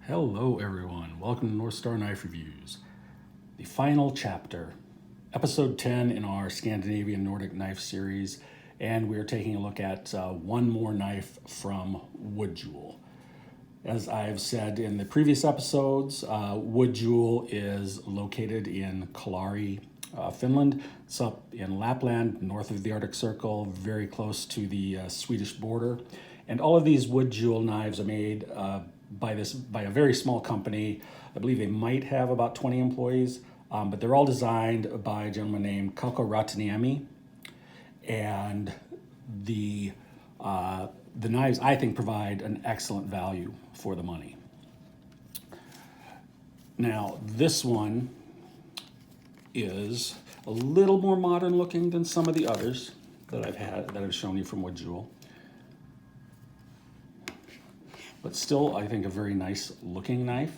Hello everyone, welcome to North Star Knife Reviews, the final chapter, episode 10 in our Scandinavian Nordic knife series, and we are taking a look at one more knife from Wood Jewel. As I've said in the previous episodes, Wood Jewel is located in Kalari, Finland. It's up in Lapland, north of the Arctic Circle, very close to the Swedish border. And all of these Wood Jewel knives are made by a very small company. I believe they might have about 20 employees, but they're all designed by a gentleman named Kauko Rataniemi. And the knives, I think, provide an excellent value for the money. Now, this one is a little more modern looking than some of the others that I've shown you from Wood Jewel. But still, I think, a very nice looking knife.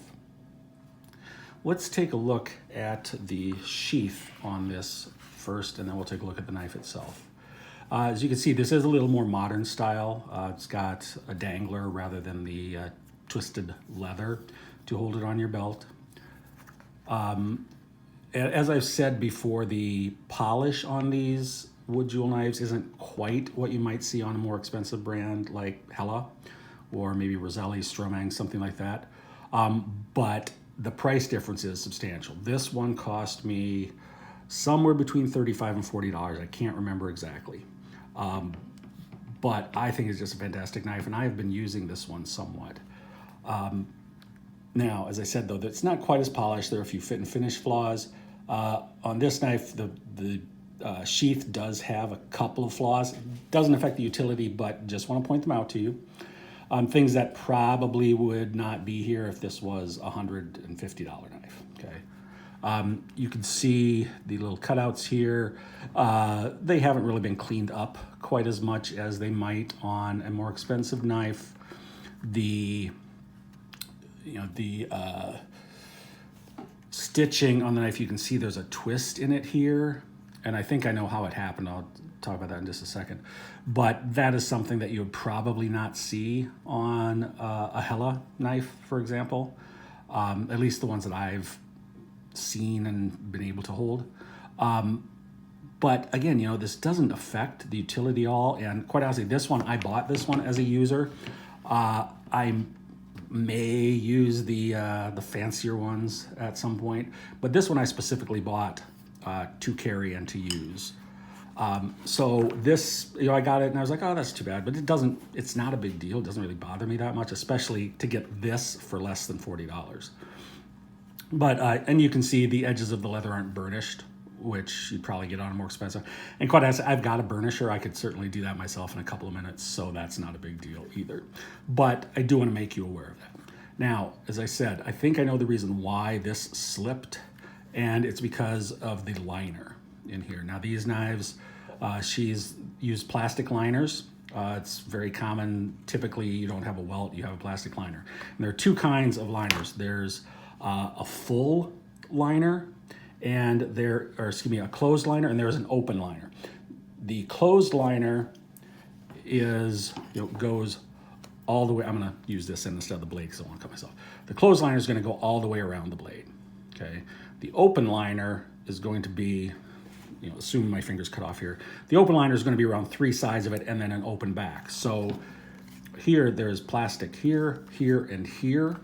Let's take a look at the sheath on this first, and then we'll take a look at the knife itself. As you can see, this is a little more modern style. It's got a dangler rather than the twisted leather to hold it on your belt. As I've said before, the polish on these Wood Jewel knives isn't quite what you might see on a more expensive brand like Hella or maybe Roselli, Stromang, something like that. But the price difference is substantial. This one cost me somewhere between $35 and $40. I can't remember exactly. But I think it's just a fantastic knife, and I have been using this one somewhat. Now, as I said, though, it's not quite as polished. There are a few fit and finish flaws. On this knife, the sheath does have a couple of flaws. It doesn't affect the utility, but just want to point them out to you. Things that probably would not be here if this was a $150 knife, okay? You can see the little cutouts here. They haven't really been cleaned up quite as much as they might on a more expensive knife. The stitching on the knife, you can see there's a twist in it here, and I think I know how it happened. I'll talk about that in just a second. But that is something that you would probably not see on a Hella knife, for example, at least the ones that I've seen and been able to hold. But again, this doesn't affect the utility at all. And quite honestly, I bought this one as a user. I may use the fancier ones at some point, but this one I specifically bought to carry and to use. So this, I got it and I was like, oh, that's too bad, but it's not a big deal. It doesn't really bother me that much, especially to get this for less than $40. But, and you can see the edges of the leather aren't burnished, which you'd probably get on a more expensive. And quite honestly, I've got a burnisher. I could certainly do that myself in a couple of minutes, so that's not a big deal either. But I do want to make you aware of that. Now, as I said, I think I know the reason why this slipped, and it's because of the liner in here. Now, these knives, she's used plastic liners. It's very common. Typically, you don't have a welt, you have a plastic liner. And there are two kinds of liners. There's a full liner, and a closed liner, and there's an open liner. The closed liner goes all the way. I'm going to use this instead of the blade because I want to cut myself. The closed liner is going to go all the way around the blade. Okay. The open liner is going to be, assuming my finger's cut off here, the open liner is going to be around three sides of it and then an open back. So here there's plastic here, here, and here,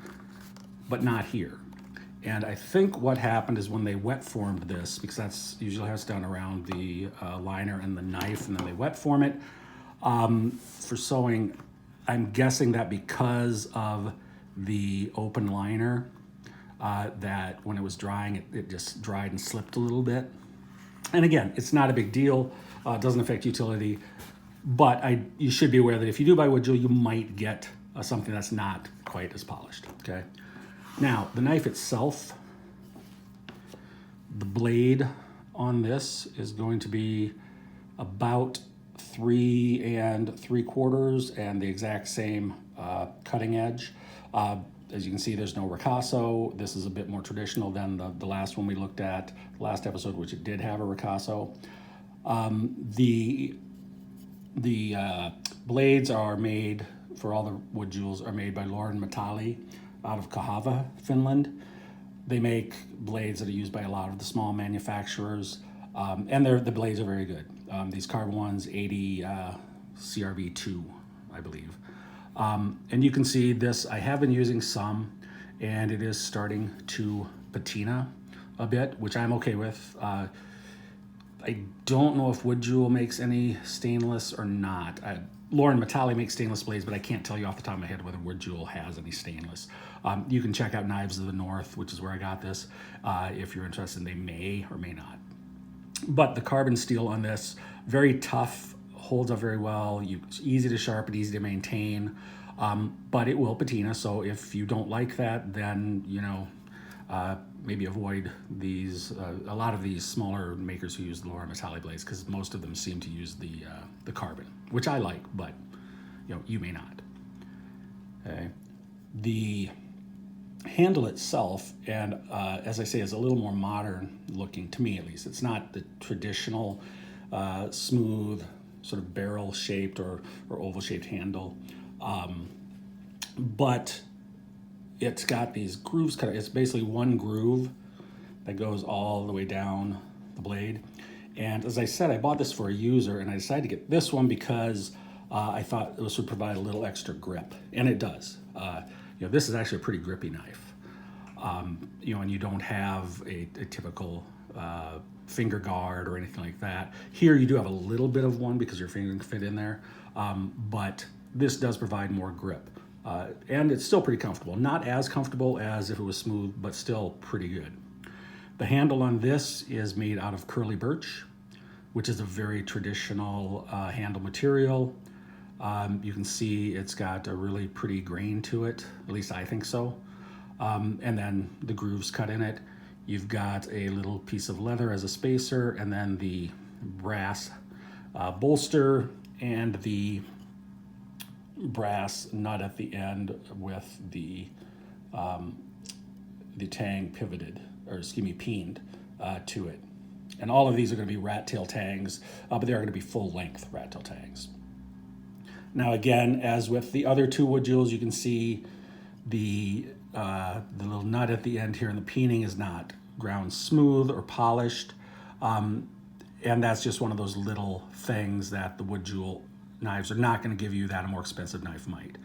but not here. And I think what happened is when they wet formed this, because that's usually how it's done around the liner and the knife, and then they wet form it. For sewing, I'm guessing that because of the open liner, that when it was drying, it just dried and slipped a little bit. And again, it's not a big deal. It doesn't affect utility. But you should be aware that if you do buy Wood Jewel, you might get something that's not quite as polished, okay? Now, the knife itself, the blade on this is going to be about 3 3/4 and the exact same cutting edge. As you can see, there's no ricasso. This is a bit more traditional than the last one we looked at, the last episode, which it did have a ricasso. The blades are made, for all the Wood Jewels, are made by Laurin Metalli. out of Kahava, Finland. They make blades that are used by a lot of the small manufacturers, and the blades are very good. These carbon ones, 80 CRB2, I believe. And you can see this, I have been using some, and it is starting to patina a bit, which I'm okay with. I don't know if Wood Jewel makes any stainless or not. Laurin Metalli makes stainless blades, but I can't tell you off the top of my head whether Wood Jewel has any stainless. You can check out Knives of the North, which is where I got this, if you're interested. They may or may not. But the carbon steel on this, very tough, holds up very well. It's easy to sharpen, easy to maintain, but it will patina. So if you don't like that, then, you know, maybe avoid these, a lot of these smaller makers who use the Laurin Metalli blades, because most of them seem to use the carbon, which I like, but you know, you may not. Okay. The handle itself, and as I say, is a little more modern looking, to me at least. It's not the traditional smooth sort of barrel shaped or oval shaped handle, but it's got these grooves cut. It's basically one groove that goes all the way down the blade. And as I said, I bought this for a user, and I decided to get this one because I thought this would provide a little extra grip, and it does. You know, this is actually a pretty grippy knife. You know, and you don't have a typical finger guard or anything like that. Here you do have a little bit of one because your finger can fit in there, but this does provide more grip. And it's still pretty comfortable. Not as comfortable as if it was smooth, but still pretty good. The handle on this is made out of curly birch, which is a very traditional handle material. You can see it's got a really pretty grain to it, at least I think so. And then the grooves cut in it. You've got a little piece of leather as a spacer, and then the brass bolster and the brass nut at the end with the tang pivoted, or excuse me, peened to it. And all of these are going to be rat tail tangs, but they are going to be full length rat tail tangs. Now again, as with the other two Wood Jewels, you can see the little nut at the end here, and the peening is not ground smooth or polished. And that's just one of those little things that the Wood Jewel knives are not going to give you that a more expensive knife might.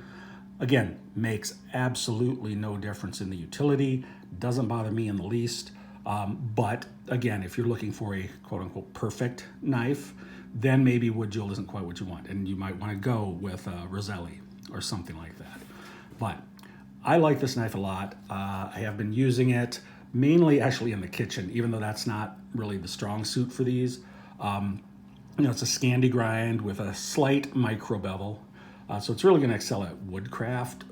Again, makes absolutely no difference in the utility, doesn't bother me in the least. But again, if you're looking for a quote unquote perfect knife, then maybe Wood Jewel isn't quite what you want, and you might want to go with Roselli or something like that. But I like this knife a lot. I have been using it mainly actually in the kitchen, even though that's not really the strong suit for these. You know, it's a Scandi grind with a slight micro bevel, so it's really going to excel at woodcraft.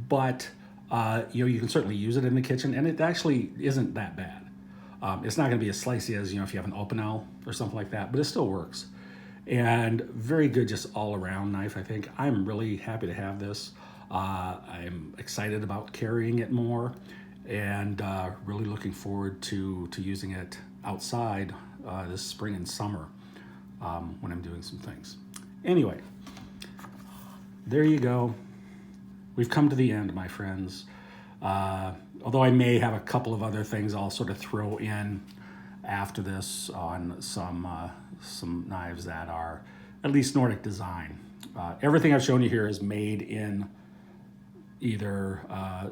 But you know, you can certainly use it in the kitchen, and it actually isn't that bad. It's not going to be as slicey as, you know, if you have an Opinel or something like that, but it still works. And very good, just all around knife. I think I'm really happy to have this. I'm excited about carrying it more, and really looking forward to using it outside this spring and summer when I'm doing some things. Anyway, there you go. We've come to the end, my friends. Although I may have a couple of other things I'll sort of throw in after this on some knives that are at least Nordic design. Everything I've shown you here is made in either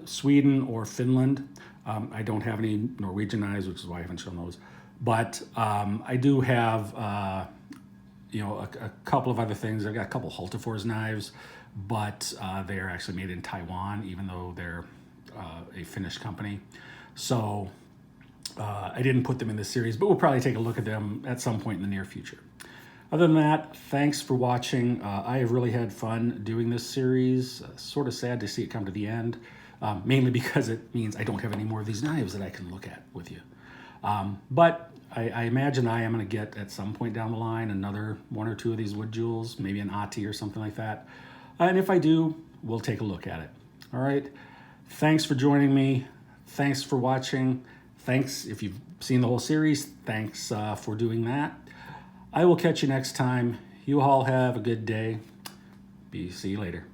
Sweden or Finland. I don't have any Norwegian knives, which is why I haven't shown those. But I do have you know, a couple of other things. I've got a couple Hultafors knives, but they are actually made in Taiwan, even though they're a Finnish company. So I didn't put them in this series, but we'll probably take a look at them at some point in the near future. Other than that, thanks for watching. I have really had fun doing this series. Sort of sad to see it come to the end, mainly because it means I don't have any more of these knives that I can look at with you. But I imagine I am going to get, at some point down the line, another one or two of these Wood Jewels, maybe an Ahti or something like that. And if I do, we'll take a look at it. All right. Thanks for joining me. Thanks for watching. Thanks if you've seen the whole series. Thanks for doing that. I will catch you next time. You all have a good day. See you later.